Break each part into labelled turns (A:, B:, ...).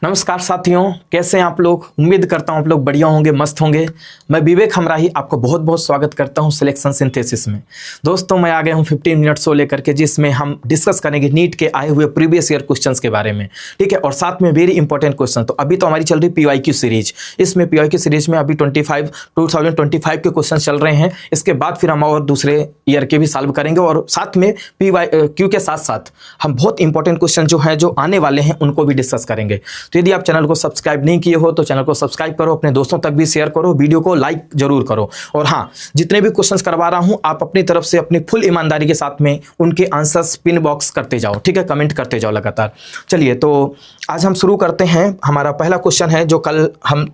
A: नमस्कार साथियों, कैसे हैं आप लोग। उम्मीद करता हूं आप लोग बढ़िया होंगे, मस्त होंगे। मैं विवेक हमराही आपको बहुत बहुत स्वागत करता हूं सिलेक्शन सिंथेसिस में। दोस्तों मैं आ गया हूं 15 मिनट शो लेकर के, जिसमें हम डिस्कस करेंगे नीट के आए हुए प्रीवियस ईयर क्वेश्चंस के बारे में, ठीक है। और साथ में वेरी इंपॉर्टेंट क्वेश्चन। तो अभी तो हमारी चल रही PYQ सीरीज। इसमें PYQ सीरीज में अभी 2025 के क्वेश्चन चल रहे हैं। इसके बाद फिर हम और दूसरे ईयर के भी सॉल्व करेंगे, और साथ में PYQ के साथ साथ हम बहुत इंपॉर्टेंट क्वेश्चन जो हैं, जो आने वाले हैं, उनको भी डिस्कस करेंगे। तो यदि आप चैनल को सब्सक्राइब नहीं किए हो तो चैनल को सब्सक्राइब करो, अपने दोस्तों तक भी शेयर करो, वीडियो को लाइक जरूर करो। और हाँ, जितने भी क्वेश्चंस करवा रहा हूं, आप अपनी तरफ से अपनी फुल ईमानदारी के साथ में उनके आंसर्स पिन बॉक्स करते जाओ, ठीक है, कमेंट करते जाओ लगातार। चलिए, तो आज हम शुरू करते हैं। हमारा पहला क्वेश्चन है जो कल हम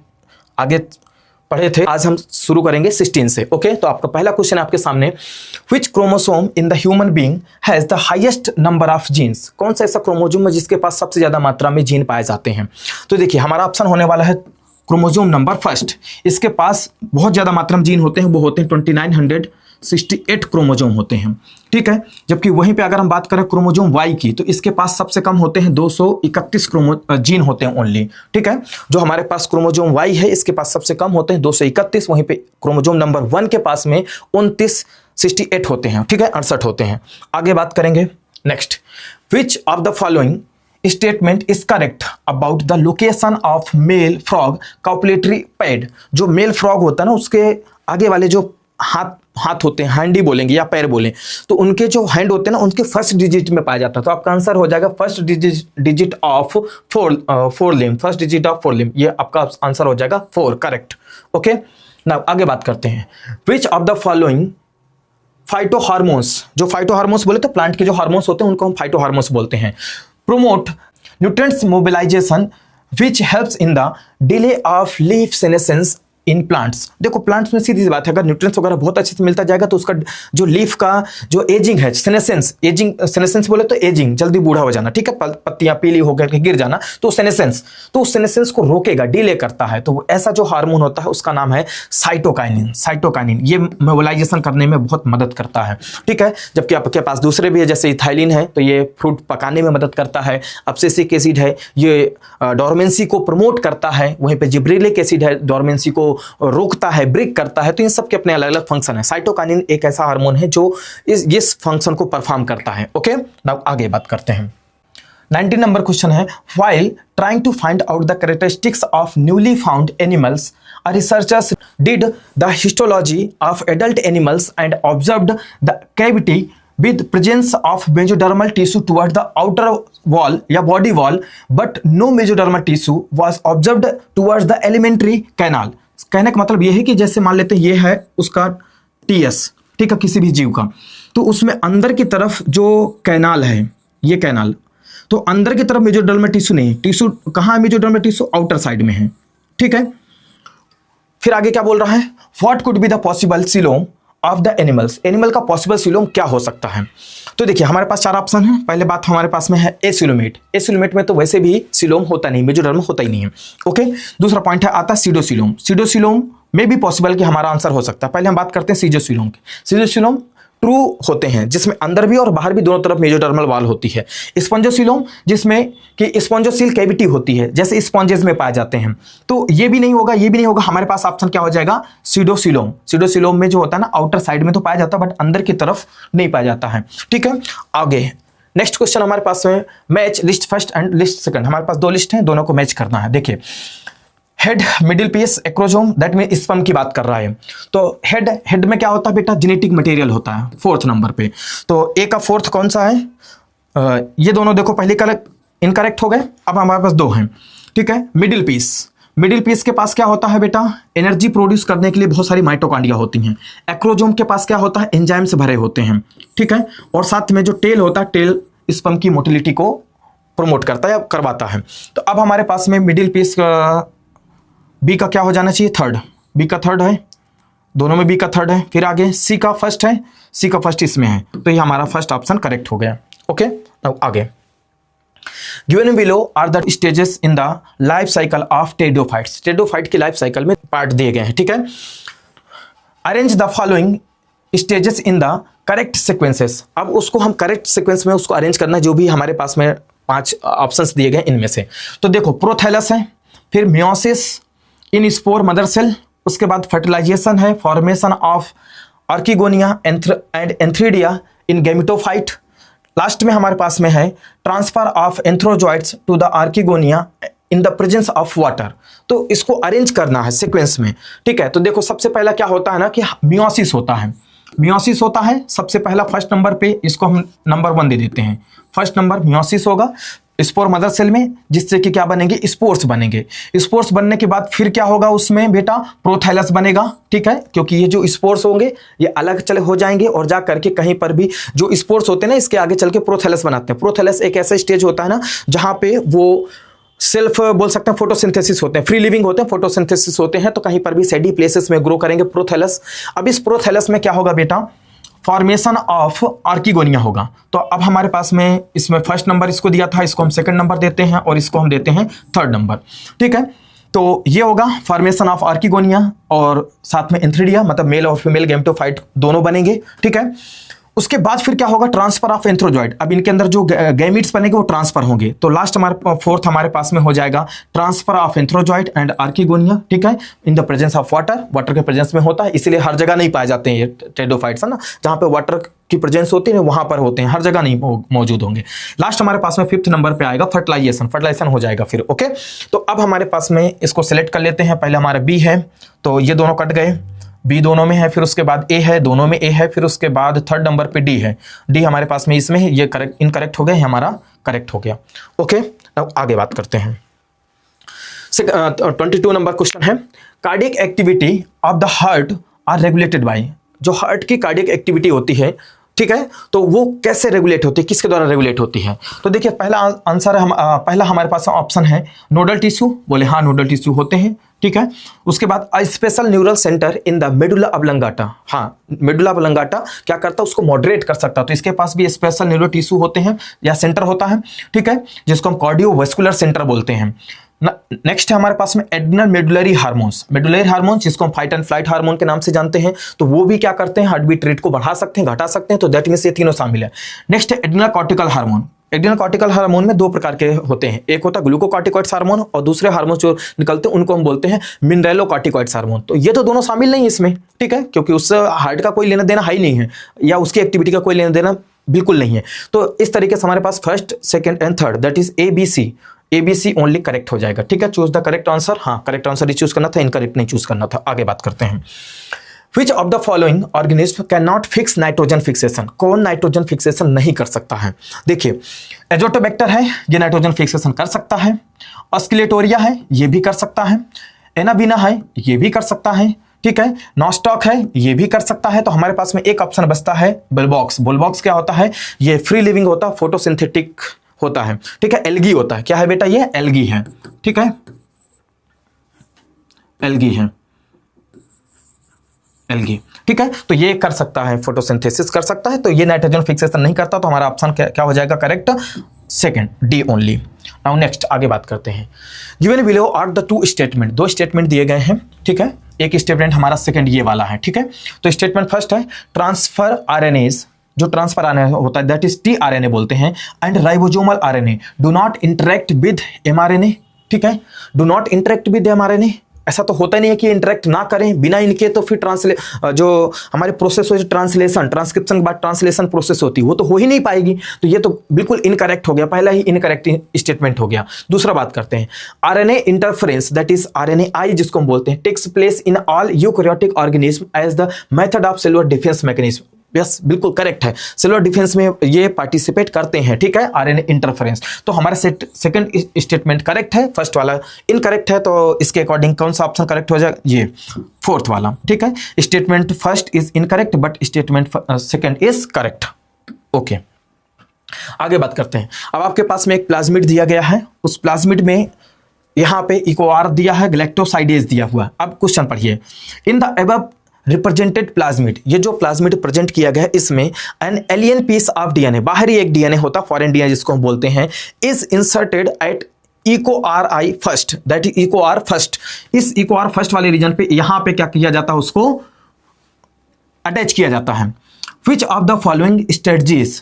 A: आगे पढ़े थे, आज हम शुरू करेंगे 16 से। ओके, तो आपका पहला क्वेश्चन आपके सामने, which chromosome in the human being has the highest number of genes. कौन सा ऐसा क्रोमोसोम है जिसके पास सबसे ज्यादा मात्रा में जीन पाए जाते हैं। तो देखिए, हमारा ऑप्शन होने वाला है क्रोमोसोम नंबर फर्स्ट। इसके पास बहुत ज्यादा मात्रा में जीन होते हैं, वो होते हैं 2968 क्रोमोसोम होते हैं, ठीक है। जबकि वहीं पे अगर हम बात करें क्रोमोसोम वाई की, तो इसके पास सबसे कम होते हैं 231 जीन होते हैं ओनली, ठीक है। जो हमारे पास क्रोमोसोम वाई है, इसके पास सबसे कम होते हैं 231। वहीं पे क्रोमोसोम नंबर 1 के पास में 2968 होते हैं, ठीक है, 68 होते हैं। आगे बात करेंगे next, which of the following statement is correct about the location of male frog copulatory pad. जो मेल फ्रॉग होता है ना, उसके आगे वाले जो हाथ होते हैं, हैंडी बोलेंगे या पैर बोलें, तो उनके जो हैंड होते हैं ना, उनके फर्स्ट डिजिट में पाया जाता है। तो आपका आंसर हो जाएगा first digit of four limb, first digit of four limb. ये आपका आंसर हो जाएगा 4, करेक्ट। ओके, नाउ आगे बात करते हैं, विच of the following phyto hormones. जो फाइटो हार्मोन्स बोले तो प्लांट के जो हार्मोन्स होते हैं उनको हम फाइटो हार्मोन्स बोलते हैं। Promote nutrients mobilization which helps in the delay of leaf senescence in plants. देखो, प्लांट्स में सीधी सी बात है, अगर न्यूट्रिएंट्स वगैरह बहुत अच्छे से मिलता जाएगा तो उसका जो लीफ का जो एजिंग है, सेनेसेंस बोले तो एजिंग, जल्दी बूढ़ा हो जाना, ठीक है, पत्तियां पीली होकर के गिर जाना, तो उस सेनेसेंस को रोकेगा, डिले करता है। तो ऐसा जो हार्मोन होता है उसका नाम है साइटोकाइनिन। ये मोबिलाइजेशन करने में बहुत मदद करता है, ठीक है। जबकि आपके पास दूसरे भी है, जैसे इथाइलिन है, तो ये फ्रूट पकाने में मदद करता है। अब्सिसिक एसिड है, ये डोरमेंसी को प्रमोट करता है। वहीं पे जिब्रेलिक एसिड है, डोरमेंसी को रोकता है, ब्रेक करता है। तो इन सब के अपने अलग अलग फंक्शन है। साइटोकाइनिन एक ऐसा हार्मोन है जो इस फंक्शन को परफॉर्म करता है। ओके, नाउ आगे बात करते हैं। 19 नंबर क्वेश्चन है, while trying to find out the characteristics of newly found animals, researchers did the histology of adult animals and observed the cavity with presence of mesodermal tissue towards the outer wall या body wall, but no mesodermal tissue was observed towards the alimentary canal। कहने का मतलब ये है कि जैसे मान लेते हैं ये है उसका TS, ठीक है, किसी भी जीव का, तो उसमें अंदर की तरफ जो कैनाल है, ये कैनाल, तो अंदर की तरफ मेसोडर्मल टिश्यू नहीं। टिश्यू कहाँ है? मेसोडर्मल टिश्यू आउटर साइड में है, ठीक है। फिर आगे क्या बोल रहा है, what could be the possible coelom of the animals. Animal का पॉसिबल सिलोम क्या हो सकता है। तो देखिए, हमारे पास 4 ऑप्शन है। पहले बात हमारे पास में है एसिलोमेट। एसिलोमेट में तो वैसे भी सिलोम होता नहीं, मेसोडर्म होता ही नहीं है। ओके, दूसरा पॉइंट है आता सीडोसिलोम। सीडोसिलोम में भी पॉसिबल कि हमारा आंसर हो सकता है। पहले हम बात करते हैं सीडोसिलोम की। सीडोसिलोम ट्रू होते हैं, जिसमें अंदर भी और बाहर भी दोनों तरफ मेसोडर्मल वॉल होती है। स्पॉन्जोसिलोम, जिसमें कि स्पॉन्जोसिल कैविटी होती है, जैसे स्पॉन्जेस में पाए जाते हैं। तो ये भी नहीं होगा, ये भी नहीं होगा। हमारे पास ऑप्शन क्या हो जाएगा, सीडोसिलोम। सीडोसिलोम में जो होता है ना, आउटर साइड में तो पाया जाता है, बट अंदर की तरफ नहीं पाया जाता है, ठीक है। आगे नेक्स्ट क्वेश्चन हमारे पास में, match list first and list second. हमारे पास 2 लिस्ट हैं, दोनों को मैच करना है। देखिए, head, middle piece, acrosome, that mean sperm की बात कर रहा है। तो हेड में क्या होता है बेटा, जेनेटिक मटेरियल होता है 4th नंबर पे। तो ए का 4th कौन सा है, ये दोनों देखो, पहले इनकरेक्ट हो गए। अब हमारे पास 2 हैं, ठीक है। मिडिल पीस के पास क्या होता है बेटा, एनर्जी प्रोड्यूस करने के लिए बहुत सारी माइटोकॉन्ड्रिया होती हैं। एक्रोजोम के पास क्या होता है, एंजाइम से भरे होते हैं, ठीक है। और साथ में जो टेल होता है, टेल स्पर्म की मोटिलिटी को प्रमोट करता है या करवाता है। तो अब हमारे पास में मिडिल पीस बी का क्या हो जाना चाहिए, 3rd। बी का 3rd है, दोनों में बी का 3rd है। फिर आगे सी का 1st है, सी का 1st इसमें है, तो ये हमारा फर्स्ट ऑप्शन करेक्ट हो गया। ओके, अब आगे, given below are the stages in the life cycle of pteridophytes. Pteridophyte की लाइफ साइकिल में पार्ट दिए गए हैं, ठीक है। Arrange the following stages in the correct sequences. अब उसको हम करेक्ट सीक्वेंस में उसको अरेंज करना है, जो भी हमारे पास में 5 ऑप्शंस दिए गए इनमें से। तो देखो प्रोथैलस है, फिर meiosis in spore mother cell, उसके बाद फर्टिलाइजेशन है, formation of archegonia and antheridia in gametophyte, last में हमारे पास में है transfer of antherozoids to the archegonia in the presence of water. तो इसको अरेंज करना है सीक्वेंस में, ठीक है। तो देखो सबसे पहला क्या होता है ना कि मियोसिस होता है, मियोसिस होता है सबसे पहला फर्स्ट नंबर पे, इसको हम नंबर 1 दे देते हैं। फर्स्ट नंबर मियोसिस होगा स्पोर मदर सेल में, जिससे कि क्या बनेंगे, स्पोर्स बनेंगे। स्पोर्स बनने के बाद फिर क्या होगा उसमें बेटा, प्रोथैलस बनेगा, ठीक है, क्योंकि ये जो स्पोर्स होंगे ये अलग चले हो जाएंगे और जा करके कहीं पर भी जो स्पोर्स होते हैं ना इसके आगे चल के प्रोथैलस बनाते हैं। प्रोथैलस एक ऐसा स्टेज होता है ना जहां पे वो सेल्फ बोल सकते हैं फोटोसिंथेसिस होते हैं, फ्री लिविंग होते हैं, फोटोसिंथेसिस होते हैं, तो कहीं पर भी सैडी प्लेसेस में ग्रो करेंगे प्रोथैलस। अब इस प्रोथैलस में क्या होगा बेटा, फॉर्मेशन ऑफ आर्किगोनिया होगा। तो अब हमारे पास में इसमें फर्स्ट नंबर इसको दिया था, इसको हम सेकंड नंबर देते हैं और इसको हम देते हैं थर्ड नंबर, ठीक है। तो ये होगा फॉर्मेशन ऑफ आर्किगोनिया और साथ में एंथ्रीडिया, मतलब मेल और फीमेल गैमेटोफाइट दोनों बनेंगे, ठीक है। उसके बाद फिर क्या होगा, ट्रांसफर ऑफ एंथ्रोजॉइड। अब इनके अंदर जो गैमीट्स बनेंगे वो ट्रांसफर होंगे। तो लास्ट हमारे फोर्थ हमारे पास में हो जाएगा transfer of antherozoid and archegonia, ठीक है, इन the presence of water. Water के प्रेजेंस में होता है, इसलिए हर जगह नहीं पाए जाते हैं ये टेरिडोफाइट्स, है ना, जहां पे वाटर की प्रेजेंस होती है वहां पर होते हैं, हर जगह नहीं मौजूद होंगे। लास्ट हमारे पास में 5th नंबर पे आएगा फर्टिलाइजेशन, फर्टिलाइजेशन हो जाएगा फिर, ओके। तो अब हमारे पास में इसको सिलेक्ट कर लेते हैं। पहले हमारा बी है, तो ये दोनों कट गए, बी दोनों में है, फिर उसके बाद ए है, दोनों में ए है, फिर उसके बाद थर्ड नंबर पे डी है, डी हमारे पास में इसमें है, ये करेक्ट इनकरेक्ट हो गया, हमारा करेक्ट हो गया, ओके। अब आगे बात करते हैं। 22 नंबर क्वेश्चन है, cardiac activity of the heart are regulated by. जो हार्ट की कार्डियक एक्टिविटी होती है, ठीक है, तो वो कैसे रेगुलेट होती है, किसके द्वारा रेगुलेट होती है। तो देखिए पहला आंसर है पहला हमारे पास ऑप्शन है नोडल टिश्यू, बोले हाँ नोडल टिश्यू होते हैं, ठीक है। उसके बाद a special neural centre in the medulla oblongata, हाँ मेडुला ऑब्लंगाटा क्या करता है, उसको मॉडरेट कर सकता है, तो इसके पास भी स्पेशल न्यूरल टिश्यू होते हैं या सेंटर होता है, ठीक है, जिसको हम कार्डियोवास्कुलर सेंटर बोलते हैं। नेक्स्ट है हमारे पास में adrenal medullary hormones, medullary hormones जिसको हम फाइट एंड फ्लाइट हार्मोन के नाम से जानते हैं, तो वो भी क्या करते हैं, हार्ट बीट रेट को बढ़ा सकते हैं, घटा सकते हैं, तो दैट मींस ये तीनों शामिल है। नेक्स्ट है adrenal cortical hormone. Adrenal cortical hormone में 2 प्रकार के होते हैं, एक होता है ग्लूकोकॉर्टिकॉइड्स हार्मोन और दूसरे हार्मोन जो निकलते हैं उनको हम बोलते हैं मिनरेलोकॉर्टिकॉइड्स हार्मोन। तो ये तो दोनों शामिल नहीं है इसमें, ठीक है, क्योंकि उससे हार्ट का कोई लेना देना है ही नहीं है, या उसकी एक्टिविटी का कोई लेना देना बिल्कुल नहीं है। तो इस तरीके से हमारे पास first, second and third that is ABC only correct हो जाएगा, ठीक है। चूज द करेक्ट आंसर, हाँ करेक्ट आंसर ही चूज करना था, इनकरेक्ट नहीं चूज करना था। आगे बात करते हैं। Which of the following organism cannot fix nitrogen fixation, कौन नाइट्रोजन फिक्सेशन नहीं कर सकता है। देखिए एजोटोबैक्टर है, ये नाइट्रोजन फिक्सेशन कर सकता है, ऑस्किलेटोरिया है, ये भी कर सकता है, एनाबिना है, ये भी कर सकता है, ठीक है, नॉस्टॉक है, ये भी कर सकता है। तो हमारे पास में एक ऑप्शन बचता है बुलबॉक्स। बुलबॉक्स क्या होता है, ये फ्री लिविंग होता है, फोटोसिंथेटिक होता है, ठीक है, एल्गी होता है। क्या है बेटा, ये एल्गी है, ठीक है, एल्गी है, एल्गी, ठीक है। तो ये कर सकता है, फोटोसिंथेसिस कर सकता है, तो ये नाइट्रोजन फिक्सेशन नहीं करता, तो हमारा ऑप्शन क्या हो जाएगा correct, second, D only. Now next आगे बात करते हैं। Given below are the 2 statement, 2 statement दिए गए हैं, ठीक है। एक स्टेटमेंट हमारा सेकंड ये वाला है, ठीक है। तो स्टेटमेंट फर्स्ट है ट्रांसफर आरएनएज, जो ट्रांसफर आरएनए होता है दैट इज टीआरएनए बोलते हैं, and ribosomal RNA do not interact with mRNA, ठीक है, do not interact with mRNA. ऐसा तो होता नहीं है कि इंटरेक्ट ना करें, बिना इनके तो फिर जो हमारे प्रोसेस हो, ट्रांसलेशन, ट्रांसक्रिप्शन के बाद ट्रांसलेशन प्रोसेस होती है वो तो हो ही नहीं पाएगी, तो ये तो बिल्कुल इनकरेक्ट हो गया, पहला ही इनकरेक्ट स्टेटमेंट हो गया। दूसरा बात करते हैं, RNA interference that is RNA जिसको हम बोलते हैं takes place in all eukaryotic organism as the method of cellular defence mechanism. Yes बिल्कुल करेक्ट है, सेलुलर डिफेंस में ये पार्टिसिपेट करते हैं, ठीक है, आरएनए इंटरफेरेंस। तो हमारा सेकंड स्टेटमेंट करेक्ट है, फर्स्ट वाला इनकरेक्ट है, तो इसके अकॉर्डिंग कौन सा ऑप्शन करेक्ट हो जाएगा, ये फोर्थ वाला, ठीक है। Statement first is incorrect but statement second is correct, okay. आगे बात करते हैं। अब आपके पास में एक प्लाज्मिड दिया गया है, उस प्लाज्मिड में यहां पे इकोआर दिया है, गैलेक्टोसाइडेज दिया हुआ। अब क्वेश्चन पढ़िए, in the above represented plasmid, ये जो प्लाज्मिड प्रेजेंट किया गया है इसमें an alien piece of DNA, बाहरी एक डीएनए होता, फॉरेन डीएनए जिसको हम बोलते हैं, is inserted at EcoRI first, that is EcoR first. इस EcoR फर्स्ट वाले रीजन पे यहां पे क्या किया जाता है, उसको अटैच किया जाता है। Which of the following strategies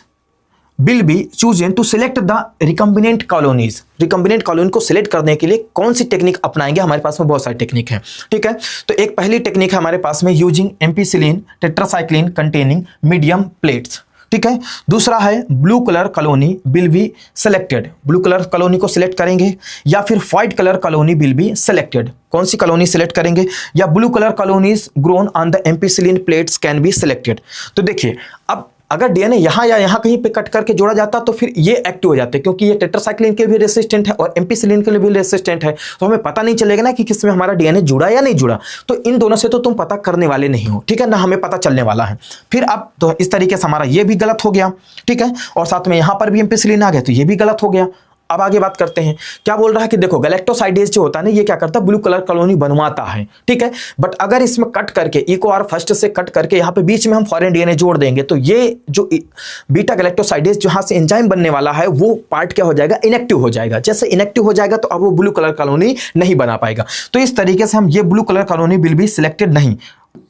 A: will be chosen to select the recombinant colonies. Recombinant colony को सिलेक्ट करने के लिए कौन सी टेक्निक अपनाएंगे? हमारे पास में बहुत सारी टेक्निक है, ठीक है। तो एक पहली टेक्निक है हमारे पास में using ampicillin tetracycline containing medium plates, ठीक है। दूसरा है blue colour colony will be selected, blue colour colony को सिलेक्ट करेंगे, या फिर white colour colony will be selected, कौन सी कॉलोनी सिलेक्ट करेंगे? या blue colour colonies grown on the ampicillin plates can be selected. तो देखिए, अब अगर डीएनए यहाँ या यहाँ कहीं पे कट करके जोड़ा जाता तो फिर ये एक्टिव हो जाते, क्योंकि ये टेट्रासाइक्लिन के भी रेसिस्टेंट है और एम्पीसिलिन के लिए भी रेसिस्टेंट है, तो हमें पता नहीं चलेगा ना कि किसमें हमारा डीएनए जुड़ा या नहीं जुड़ा। तो इन दोनों से तो तुम पता करने वाले नहीं हो, ठीक है ना, हमें पता चलने वाला है। फिर अब तो इस तरीके से हमारा ये भी गलत हो गया, ठीक है, और साथ में यहाँ पर भी एम्पीसिलिन आ गया तो ये भी गलत हो गया। अब आगे बात करते हैं, क्या बोल रहा है कि देखो गैलेक्टोसाइडेज जो होता है ना, ये क्या करता है, ब्लू कलर कॉलोनी बनवाता है, ठीक है। बट अगर इसमें कट करके इको आर फर्स्ट से कट करके यहाँ पे बीच में हम फॉरेन डीएनए जोड़ देंगे तो ये जो बीटा गैलेक्टोसाइडेज जहां से एंजाइम बनने वाला है वो पार्ट क्या हो जाएगा, इनएक्टिव हो जाएगा। जैसे इनएक्टिव हो जाएगा तो अब वो ब्लू कलर कॉलोनी नहीं बना पाएगा। तो इस तरीके से हम ये blue colour colony will be selected नहीं,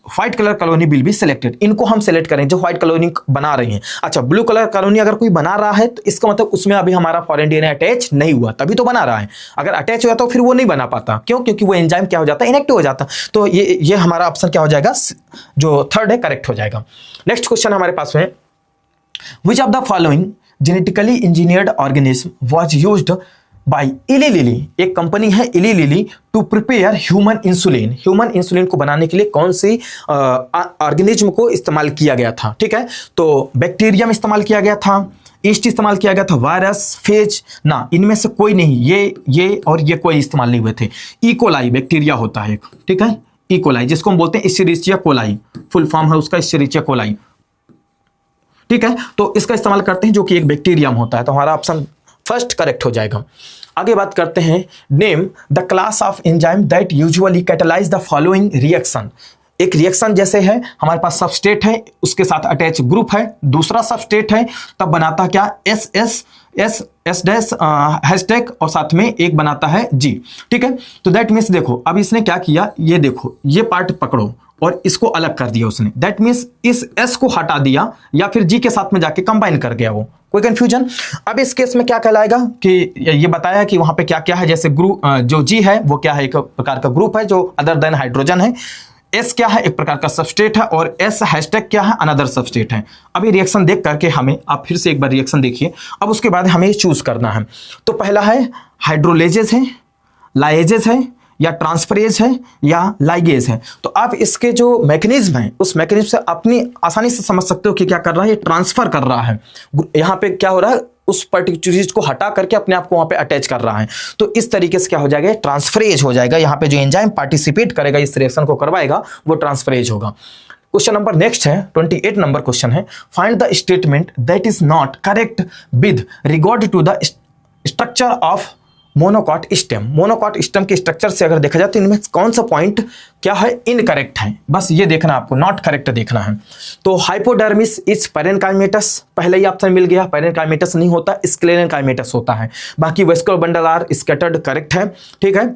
A: white colour colony will be selected, इनको हम सिलेक्ट करें जो व्हाइट कॉलोनी बना रही हैं। अच्छा, ब्लू कलर कॉलोनी अगर कोई बना रहा है तो इसका मतलब उसमें अभी हमारा फॉरेन डीएनए अटैच नहीं हुआ, तभी तो बना रहा है। अगर अटैच हुआ तो फिर वो नहीं बना पाता, क्यों? क्योंकि वो एंजाइम क्या हो जाता है, इनएक्टिव हो जाता। तो ये हमारा ऑप्शन क्या हो जाएगा, जो थर्ड है, करेक्ट हो जाएगा। नेक्स्ट क्वेश्चन हमारे पास में, which of the following genetically engineered organism was used by Eli Lilly, एक कंपनी है Eli Lilly, to prepare human insulin. Human insulin को बनाने के लिए कौन सी ऑर्गेनिज्म को इस्तेमाल किया गया था, ठीक है। तो बैक्टीरियम इस्तेमाल किया गया था, ईस्ट इस्तेमाल किया गया था, वायरस, फेज ना, इनमें से कोई नहीं, ये और ये कोई इस्तेमाल नहीं हुए थे। इकोलाई बैक्टीरिया होता है एक, ठीक है, इकोलाई, जिसको हम बोलते हैं इश्चेरिचिया कोलाई, फुल फॉर्म है उसका इश्चेरिचिया कोलाई, ठीक है। तो इसका इस्तेमाल करते हैं, जो कि एक बैक्टीरियम होता है। तो हमारा ऑप्शन फर्स्ट करेक्ट हो जाएगा। आगे बात करते हैं, name the class of enzyme that usually catalyse the following reaction. एक रिएक्शन जैसे है, हमारे पास सबस्ट्रेट है, उसके साथ अटैच ग्रुप है, दूसरा सबस्ट्रेट है, तब बनाता क्या, एस डैश हैशटैग और साथ में एक बनाता है जी, ठीक है। तो दैट मीन्स देखो, अब इसने क्या किया, ये देखो, ये पार्ट पकड़ो और इसको अलग कर दिया उसने, दैट मीन्स इस एस को हटा दिया या फिर जी के साथ में जाके कंबाइन कर गया वो, कोई कंफ्यूजन। अब इस केस में क्या कहलाएगा कि ये बताया कि वहां पे क्या क्या है, जैसे ग्रुप जो जी है वो क्या है, एक प्रकार का ग्रुप है जो अदर देन हाइड्रोजन है, एस क्या है, एक प्रकार का सबस्ट्रेट है, और एस हैशटैग क्या है, अनदर सबस्ट्रेट है। अब ये रिएक्शन देख करके हमें, आप फिर से एक बार रिएक्शन देखिए, अब उसके बाद हमें चूज करना है। तो पहला है हाइड्रोलेजेस है, लाइजेस है, या ट्रांसफरेज है, या लाइगेज है। तो आप इसके जो मैकेनिज्म है उस मैकेनिज्म से अपनी आसानी से समझ सकते हो कि क्या कर रहा है, ये ट्रांसफर कर रहा है, यहाँ पे क्या हो रहा है, उस पर्टिकुलर चीज को हटा करके अपने आप को वहां पे अटैच कर रहा है। तो इस तरीके से क्या हो जाएगा, ट्रांसफरेज हो जाएगा। यहाँ पे जो एंजाइम पार्टिसिपेट करेगा, इस रिएक्शन को करवाएगा, वो ट्रांसफरेज होगा। क्वेश्चन नंबर नेक्स्ट है 28 नंबर क्वेश्चन है, find the statement that is not correct with regard to the structure of monocot stem. Monocot stem के स्ट्रक्चर से अगर देखा जाए तो इनमें कौन सा पॉइंट क्या है, इनकरेक्ट है, बस ये देखना आपको, नॉट करेक्ट देखना है। तो हाइपोडर्मिस इज पैरेनकाइमेटस, पहले ही ऑप्शन मिल गया, पैरेनकाइमेटस नहीं होता, स्क्लेरेनकाइमेटस होता है। बाकी vascular bundle are scattered, correct है, ठीक है।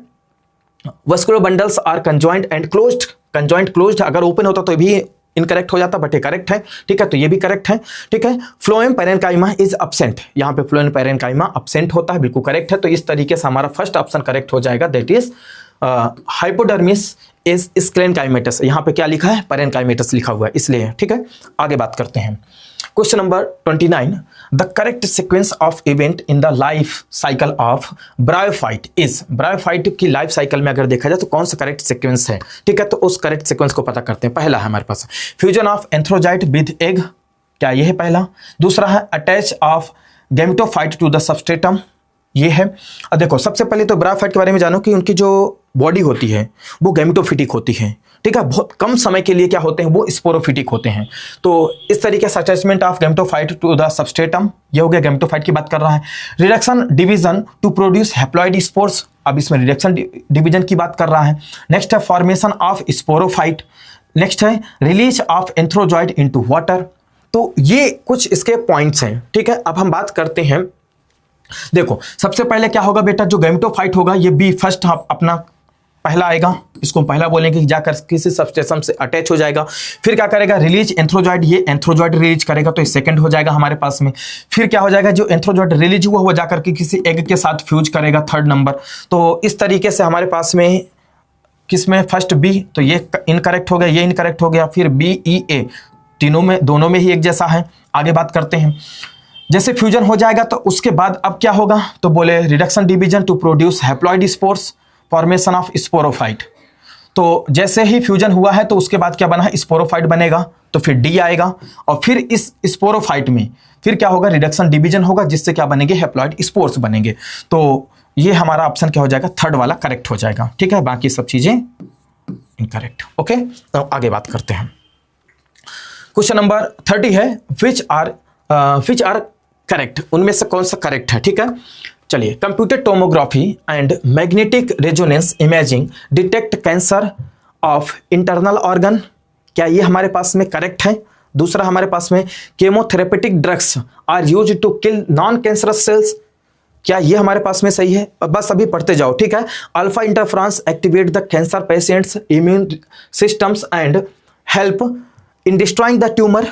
A: Vascular bundles are conjoint and closed, conjoint closed, अगर ओपन होता तो भी इनकरेक्ट हो जाता, बट ये करेक्ट है, ठीक है, तो ये भी करेक्ट है, ठीक है। फ्लोएम पैरेनकाइमा इज अब्सेंट, यहाँ पे फ्लोएम पैरेनकाइमा अब्सेंट होता है, बिल्कुल करेक्ट है। तो इस तरीके से हमारा फर्स्ट ऑप्शन करेक्ट हो जाएगा, दैट इज हाइपोडर्मिस इज स्क्लेरेनकाइमेटस। यहाँ पे क्या लिखा है, पैरेनकाइमेटस लिखा हुआ है, इसलिए, ठीक है। आगे बात करते हैं, question number 29, the correct sequence of event in the life cycle of bryophyte is. Bryophyte की लाइफ साइकिल में अगर देखा जाए तो कौन सा करेक्ट सीक्वेंस है, ठीक है। तो उस करेक्ट सीक्वेंस को पता करते हैं। पहला है हमारे पास fusion of antherozoid with egg, क्या ये है पहला। दूसरा है attach of gametophyte to the substratum, ये है। अब देखो, सबसे पहले तो ब्रायोफाइट के बारे में जानो कि उनकी जो बॉडी होती है वो गैमेटोफिटिक होती है, ठीक है। बहुत कम समय के लिए क्या होते हैं, वो स्पोरोफिटिक होते हैं। तो इस तरीके से attachment of gametophyte to the substratum, ये हो गया, गैमेटोफाइट की बात कर रहा है। Reduction division to produce haploid spores, अब इसमें रिडक्शन डिवीजन की बात कर रहा है। नेक्स्ट है फॉर्मेशन ऑफ स्पोरोफाइट। नेक्स्ट है release of antherozoid into water. तो ये कुछ इसके पॉइंट्स हैं, ठीक है। अब हम बात करते हैं, देखो सबसे पहले क्या होगा बेटा, जो गैमेटोफाइट होगा ये बी फर्स्ट अपना पहला आएगा, इसको हम पहला बोलेंगे कि जाकर किसी सबस्टेशन से अटैच हो जाएगा। फिर क्या करेगा, रिलीज एंथ्रोजॉइड, ये एंथ्रोजॉइड रिलीज करेगा, तो ये सेकंड हो जाएगा हमारे पास में। फिर क्या हो जाएगा, जो एंथ्रोजॉइड रिलीज हुआ वो जाकर के किसी एग के साथ फ्यूज करेगा, थर्ड नंबर। तो इस तरीके से हमारे पास में किसमें, फर्स्ट बी, तो ये इनकरेक्ट हो गया, ये इनकरेक्ट हो गया। फिर बी ई ए, तीनों में, दोनों में ही एक जैसा है। आगे बात करते हैं, जैसे फ्यूजन हो जाएगा तो उसके बाद अब क्या होगा, तो बोले reduction division to produce haploid spores, formation of sporophyte. तो जैसे ही फ्यूजन हुआ है तो उसके बाद क्या बना है, स्पोरोफाइट बनेगा, तो फिर डी आएगा। और फिर इस स्पोरोफाइट में फिर क्या होगा, रिडक्शन डिवीजन होगा, जिससे क्या बनेंगे, हैप्लॉइड स्पोर्स बनेंगे। तो ये हमारा ऑप्शन क्या हो जाएगा, थर्ड वाला करेक्ट हो जाएगा। ठीक है, बाकी सब चीजें इनकरेक्ट। ओके, तो आगे बात करते हैं। क्वेश्चन नंबर 30 है, विच आर करेक्ट, उनमें से कौन सा करेक्ट है। ठीक है, चलिए, computer tomography and magnetic resonance imaging detect cancer of internal organ, क्या ये हमारे पास में करेक्ट है। दूसरा हमारे पास में chemotherapeutic drugs are used to kill non cancerous cells, क्या ये हमारे पास में सही है। बस अभी पढ़ते जाओ। ठीक है, alpha interferons activate the cancer patients immune systems and help in destroying the tumour,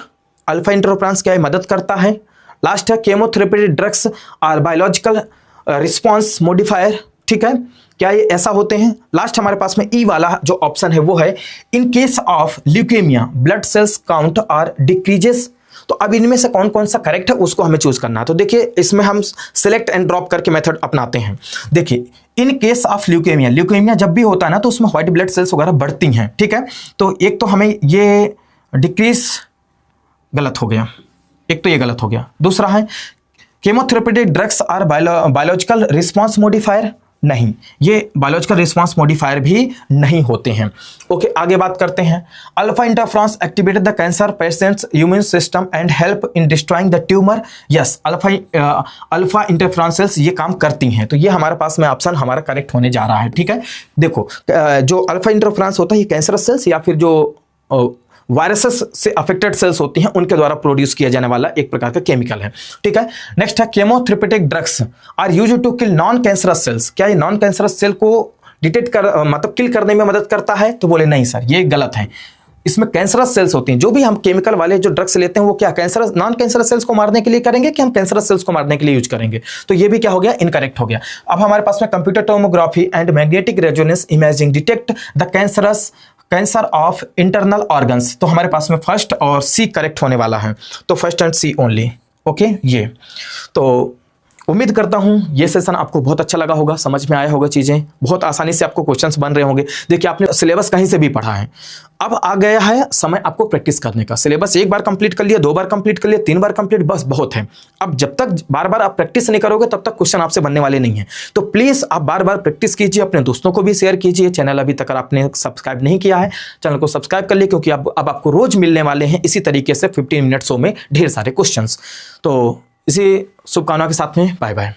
A: alpha interferons क्या है, मदद करता है। लास्ट है, chemotherapy drugs are biological response modifier, ठीक है, क्या ये ऐसा होते हैं। लास्ट हमारे पास में ई वाला जो ऑप्शन है वो है, in case of leukemia blood cells count are decreases. तो अब इनमें से कौन कौन सा करेक्ट है उसको हमें चूज करना है। तो देखिए, इसमें हम सिलेक्ट एंड ड्रॉप करके मेथड अपनाते हैं। देखिए, इन केस ऑफ ल्यूकेमिया, ल्यूकेमिया जब भी होता है ना तो उसमें व्हाइट ब्लड सेल्स वगैरह बढ़ती हैं। ठीक है, तो एक तो हमें ये डिक्रीज गलत हो गया, एक तो ये गलत हो गया। दूसरा है chemotherapeutic drugs are biological response modifier, नहीं, ये बायोलॉजिकल रिस्पांस मॉडिफायर भी नहीं होते हैं। ओके, आगे बात करते हैं। Alpha interferons activated the cancer patients immune system and help in destroying the tumour, yes, alpha interferons ये काम करती हैं। तो ये हमारे पास में ऑप्शन हमारा करेक्ट होने जा रहा है। ठीक है, देखो, जो अल्फा इंटरफ्रांस होता है ये कैंसर सेल्स या फिर जो वायरसेस से अफेक्टेड सेल्स होती हैं उनके द्वारा प्रोड्यूस किया जाने वाला एक प्रकार का केमिकल है। ठीक है, नेक्स्ट है, chemotherapeutic drugs are used to kill non cancerous cells, क्या ये नॉन कैंसरस सेल को डिटेक्ट कर मतलब किल करने में मदद करता है। तो बोले नहीं सर, ये गलत है, इसमें कैंसरस सेल्स होती हैं। जो भी हम केमिकल वाले जो ड्रग्स लेते हैं वो क्या कैंसरस नॉन कैंसरस सेल्स को मारने के लिए करेंगे कि हम कैंसरस सेल्स को मारने के लिए यूज करेंगे। तो ये भी क्या हो गया, इनकरेक्ट हो गया। अब हमारे पास में computer tomography and magnetic resonance imaging detect the cancer of internal organs, तो हमारे पास में फर्स्ट और सी करेक्ट होने वाला है। तो first and C only. Okay, ये तो उम्मीद करता हूं ये सेशन आपको बहुत अच्छा लगा होगा, समझ में आया होगा, चीज़ें बहुत आसानी से आपको क्वेश्चंस बन रहे होंगे। देखिए, आपने सिलेबस कहीं से भी पढ़ा है, अब आ गया है समय आपको प्रैक्टिस करने का। सिलेबस एक बार कंप्लीट कर लिया, 2 बार कंप्लीट कर लिया, 3 बार कंप्लीट, बस बहुत है। अब जब तक बार बार आप प्रैक्टिस नहीं करोगे तब तक क्वेश्चन आपसे बनने वाले नहीं है। तो प्लीज़ आप बार बार प्रैक्टिस कीजिए, अपने दोस्तों को भी शेयर कीजिए। चैनल अभी तक आपने सब्सक्राइब नहीं किया है, चैनल को सब्सक्राइब कर लिए, क्योंकि अब आपको रोज मिलने वाले हैं इसी तरीके से 15 मिनट शो में ढेर सारे क्वेश्चन। तो इसी शुभकामना के साथ में बाय बाय।